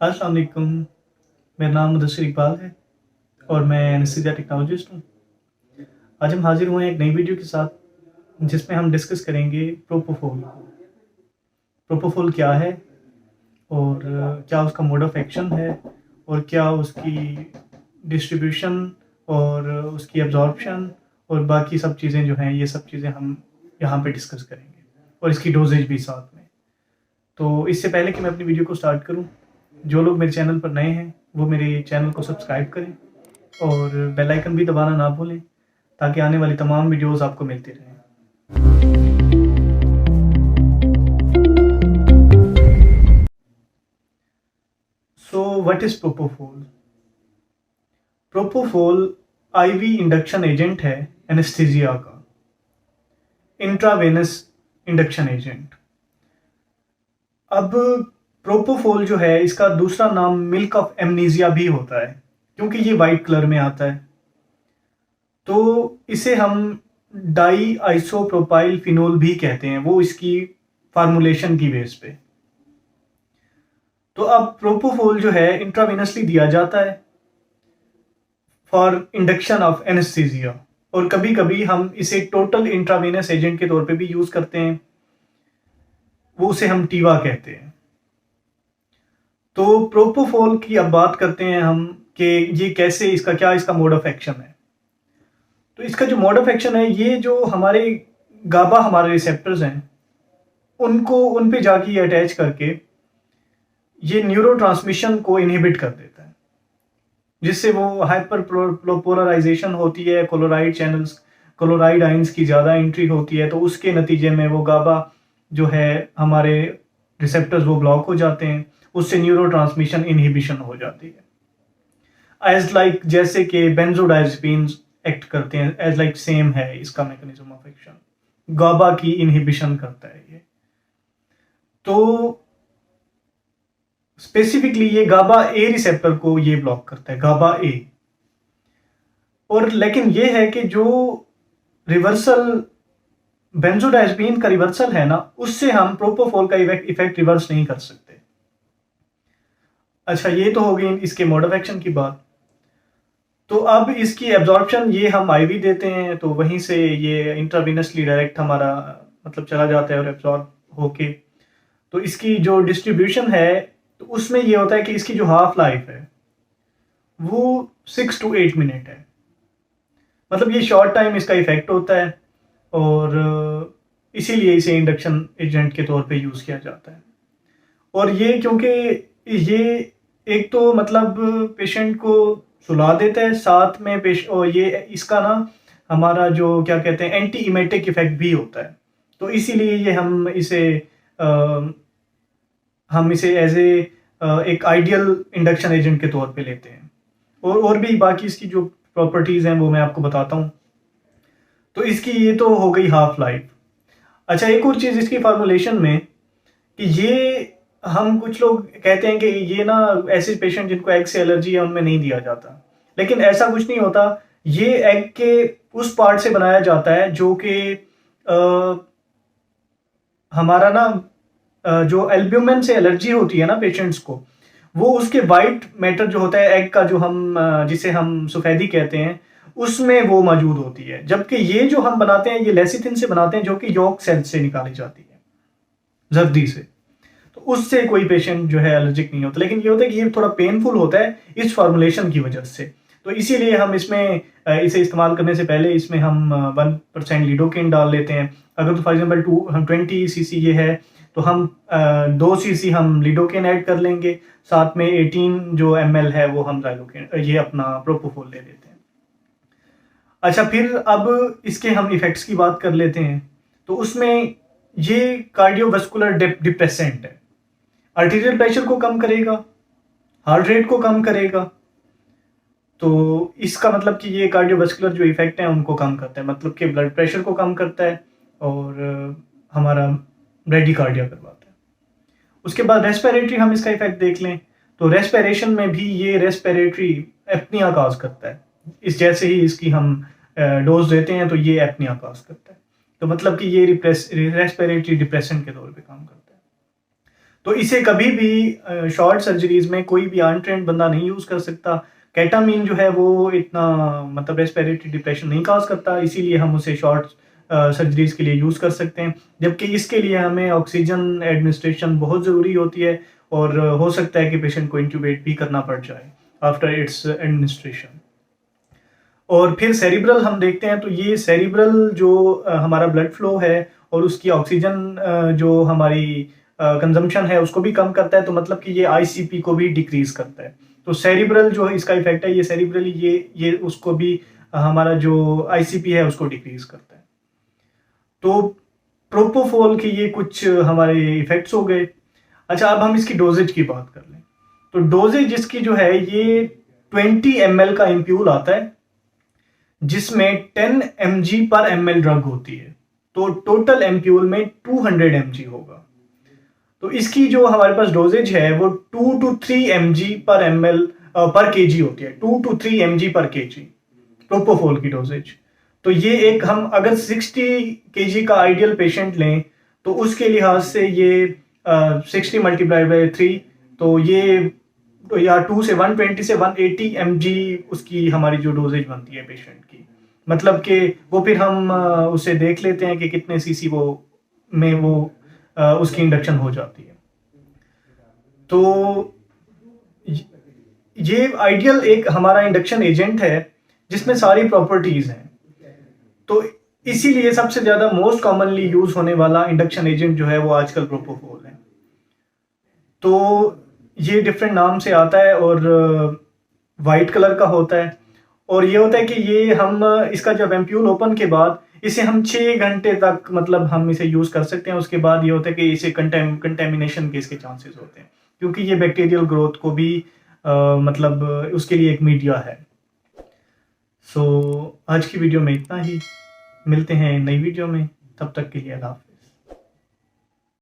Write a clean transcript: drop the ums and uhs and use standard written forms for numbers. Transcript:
अस्सलाम वालेकुम। मेरा नाम मुदस्सिर इकबाल है और मैं एनेस्थीसिया टेक्नोलॉजिस्ट हूँ। आज हम हाजिर हुए हैं एक नई वीडियो के साथ जिसमें हम डिस्कस करेंगे प्रोपोफोल। प्रोपोफोल क्या है और क्या उसका मोड ऑफ एक्शन है और क्या उसकी डिस्ट्रीब्यूशन और उसकी एब्जॉर्प्शन और बाकी सब चीज़ें जो हैं, ये सब चीज़ें हम यहाँ पे डिस्कस करेंगे और इसकी डोजेज भी साथ में। तो इससे पहले कि मैं अपनी वीडियो को स्टार्ट करूँ, जो लोग मेरे चैनल पर नए हैं वो मेरे चैनल को सब्सक्राइब करें और बेल आइकन भी दबाना ना भूलें ताकि आने वाली तमाम वीडियोस आपको मिलती रहें। So what is propofol? Propofol IV induction agent है एनेस्थीसिया का, इंट्रावेनस इंडक्शन एजेंट। अब प्रोपोफोल जो है, इसका दूसरा नाम मिल्क ऑफ एमनीजिया भी होता है क्योंकि ये वाइट कलर में आता है। तो इसे हम डाई आइसोप्रोपाइल फिनोल भी कहते हैं, वो इसकी फार्मूलेशन की बेस पे। तो अब प्रोपोफोल जो है इंट्रावेनसली दिया जाता है फॉर इंडक्शन ऑफ एनेस्थीसिया, और कभी कभी हम इसे टोटल इंट्रावेनस एजेंट के तौर पे भी यूज करते हैं, वो उसे हम टीवा कहते हैं। तो प्रोपोफोल की अब बात करते हैं हम कि ये कैसे, इसका मोड ऑफ एक्शन है। तो इसका जो मोड ऑफ एक्शन है, ये जो हमारे गाबा हमारे रिसेप्टर्स हैं उन पे जाके ये अटैच करके ये न्यूरो ट्रांसमिशन को इनहिबिट कर देता है, जिससे वो हाइपर पोलराइजेशन होती है, क्लोराइड आइंस की ज़्यादा एंट्री होती है। तो उसके नतीजे में वो गाबा जो है हमारे रिसेप्टर्स वो ब्लॉक हो जाते हैं, उससे न्यूरो ट्रांसमिशन इनहिबिशन हो जाती है। एज लाइक जैसे कि बेंजोडाइजेपिन्स एक्ट करते हैं, एज लाइक सेम है इसका मैकेनिज्म ऑफ एक्शन, गाबा की इनहिबिशन करता है ये। तो स्पेसिफिकली ये गाबा ए रिसेप्टर को ये ब्लॉक करता है, गाबा ए। और लेकिन ये है कि जो रिवर्सल बेंजोडाइजेपिन का रिवर्सल है ना, उससे हम प्रोपोफोल का इफेक्ट रिवर्स नहीं कर सकते। अच्छा, ये तो हो गई इसके मोड ऑफ एक्शन की बात। तो अब इसकी एब्जॉर्प्शन ये हम आईवी देते हैं, तो वहीं से ये इंट्रावेनसली डायरेक्ट हमारा मतलब चला जाता है और एब्जॉर्ब होके। तो इसकी जो डिस्ट्रीब्यूशन है, तो उसमें ये होता है कि इसकी जो हाफ लाइफ है वो 6 to 8 मिनट है। मतलब ये शॉर्ट टाइम इसका इफेक्ट होता है और इसीलिए इसे इंडक्शन एजेंट के तौर पे यूज़ किया जाता है। और ये क्योंकि ये एक तो मतलब पेशेंट को सुला देता है, साथ में और ये इसका ना हमारा जो क्या कहते हैं एंटी इमेटिक इफेक्ट भी होता है। तो इसीलिए ये हम इसे एज ए एक आइडियल इंडक्शन एजेंट के तौर पे लेते हैं। और भी बाकी इसकी जो प्रॉपर्टीज़ हैं वो मैं आपको बताता हूँ। तो इसकी ये तो हो गई हाफ लाइफ। अच्छा, एक और चीज़ इसकी फार्मूलेशन में कि ये हम कुछ लोग कहते हैं कि ये ना ऐसे पेशेंट जिनको एग से एलर्जी है उनमें नहीं दिया जाता, लेकिन ऐसा कुछ नहीं होता। ये एग के उस पार्ट से बनाया जाता है जो कि हमारा ना जो एल्ब्यूमिन से एलर्जी होती है ना पेशेंट्स को, वो उसके वाइट मैटर जो होता है एग का, जो हम जिसे हम सफेदी कहते हैं, उसमें वो मौजूद होती है। जबकि ये जो हम बनाते हैं ये लेसिथिन से बनाते हैं, जो कि यॉर्क सेल से निकाली जाती है, जर्दी से। तो उससे कोई पेशेंट जो है एलर्जिक नहीं होता, लेकिन ये होता है कि ये थोड़ा पेनफुल होता है इस फॉर्मुलेशन की वजह से। तो इसीलिए हम इसमें इसे इस्तेमाल करने से पहले इसमें हम 1% लिडोकेन डाल लेते हैं। अगर तो फॉर एग्जांपल 20 सीसी ये है तो हम 2 सीसी हम लिडोकेन ऐड कर लेंगे, साथ में 18 जो ml है वो हम जाइलोकेन ये अपना प्रोपोफोल ले लेते हैं। अच्छा, फिर अब इसके हम इफेक्ट्स की बात कर लेते हैं। तो उसमें ये कार्डियोवास्कुलर डिप्रेसेंट है, आर्टीरियल प्रेशर को कम करेगा, हार्ट रेट को कम करेगा। तो इसका मतलब कि ये कार्डियोवास्कुलर जो इफेक्ट है उनको कम करता है, मतलब कि ब्लड प्रेशर को कम करता है और हमारा ब्रेडिकार्डिया करवाता है। उसके बाद रेस्पिरेटरी हम इसका इफेक्ट देख लें, तो रेस्पिरेशन में भी ये रेस्पिरेटरी एपनिया काज करता है। इस जैसे ही इसकी हम डोज देते हैं तो ये एपनिया काज करता है। तो मतलब कि ये रेस्पिरेटरी डिप्रेशन के तौर पे काम करता है। तो इसे कभी भी शॉर्ट सर्जरीज में कोई भी अनट्रेंड बंदा नहीं यूज़ कर सकता। केटामीन जो है वो इतना मतलब रेस्पिरेटरी डिप्रेशन नहीं कॉज करता, इसीलिए हम उसे शॉर्ट सर्जरीज के लिए यूज़ कर सकते हैं। जबकि इसके लिए हमें ऑक्सीजन एडमिनिस्ट्रेशन बहुत ज़रूरी होती है और हो सकता है कि पेशेंट को इंट्यूबेट भी करना पड़ जाए आफ्टर इट्स एडमिनिस्ट्रेशन। और फिर सेरिब्रल हम देखते हैं तो ये सेरिब्रल जो हमारा ब्लड फ्लो है और उसकी ऑक्सीजन जो हमारी कंजम्पशन है उसको भी कम करता है, तो मतलब कि ये आईसीपी को भी डिक्रीज करता है। तो सेरिब्रल जो है इसका इफेक्ट है, ये सेरिब्रली ये उसको भी हमारा जो आईसीपी है उसको डिक्रीज करता है। तो प्रोपोफोल के ये कुछ हमारे इफेक्ट्स हो गए। अच्छा, अब हम इसकी डोजेज की बात कर लें। तो डोजेज इसकी जो है ये 20 ml का एम्प्यूल आता है जिसमें 10 mg पर ml ड्रग होती है, तो टोटल एम्प्यूल में 200 mg होगा। तो इसकी जो हमारे पास डोजेज है वो 2 to 3 mg पर ml पर केजी होती है, 2 to 3 mg पर केजी प्रोपोफोल की डोजेज। तो ये एक हम अगर 60 kg का आइडियल पेशेंट लें तो उसके लिहाज से ये 60 मल्टीप्लाइड बाई 3, तो ये तो या 2 से 120 से 180 mg उसकी हमारी जो डोजेज बनती है पेशेंट की। मतलब कि वो फिर हम उसे देख लेते हैं कि कितने सीसी वो में वो उसकी इंडक्शन हो जाती है। तो ये आइडियल एक हमारा इंडक्शन एजेंट है जिसमें सारी प्रॉपर्टीज हैं। तो इसीलिए सबसे ज्यादा मोस्ट कॉमनली यूज होने वाला इंडक्शन एजेंट जो है वो आजकल प्रोपोफोल है। तो ये डिफरेंट नाम से आता है और वाइट कलर का होता है, और ये होता है कि ये हम इसका जब एम्प्यूल ओपन के बाद इसे हम 6 घंटे तक मतलब हम इसे यूज कर सकते हैं। उसके बाद ये होता है कि इसे कंटेमिनेशन के इसके चांसेस होते हैं, क्योंकि ये बैक्टीरियल ग्रोथ को भी मतलब उसके लिए एक मीडिया है। सो आज की वीडियो में इतना ही, मिलते हैं नई वीडियो में, तब तक के लिए अल्लाह।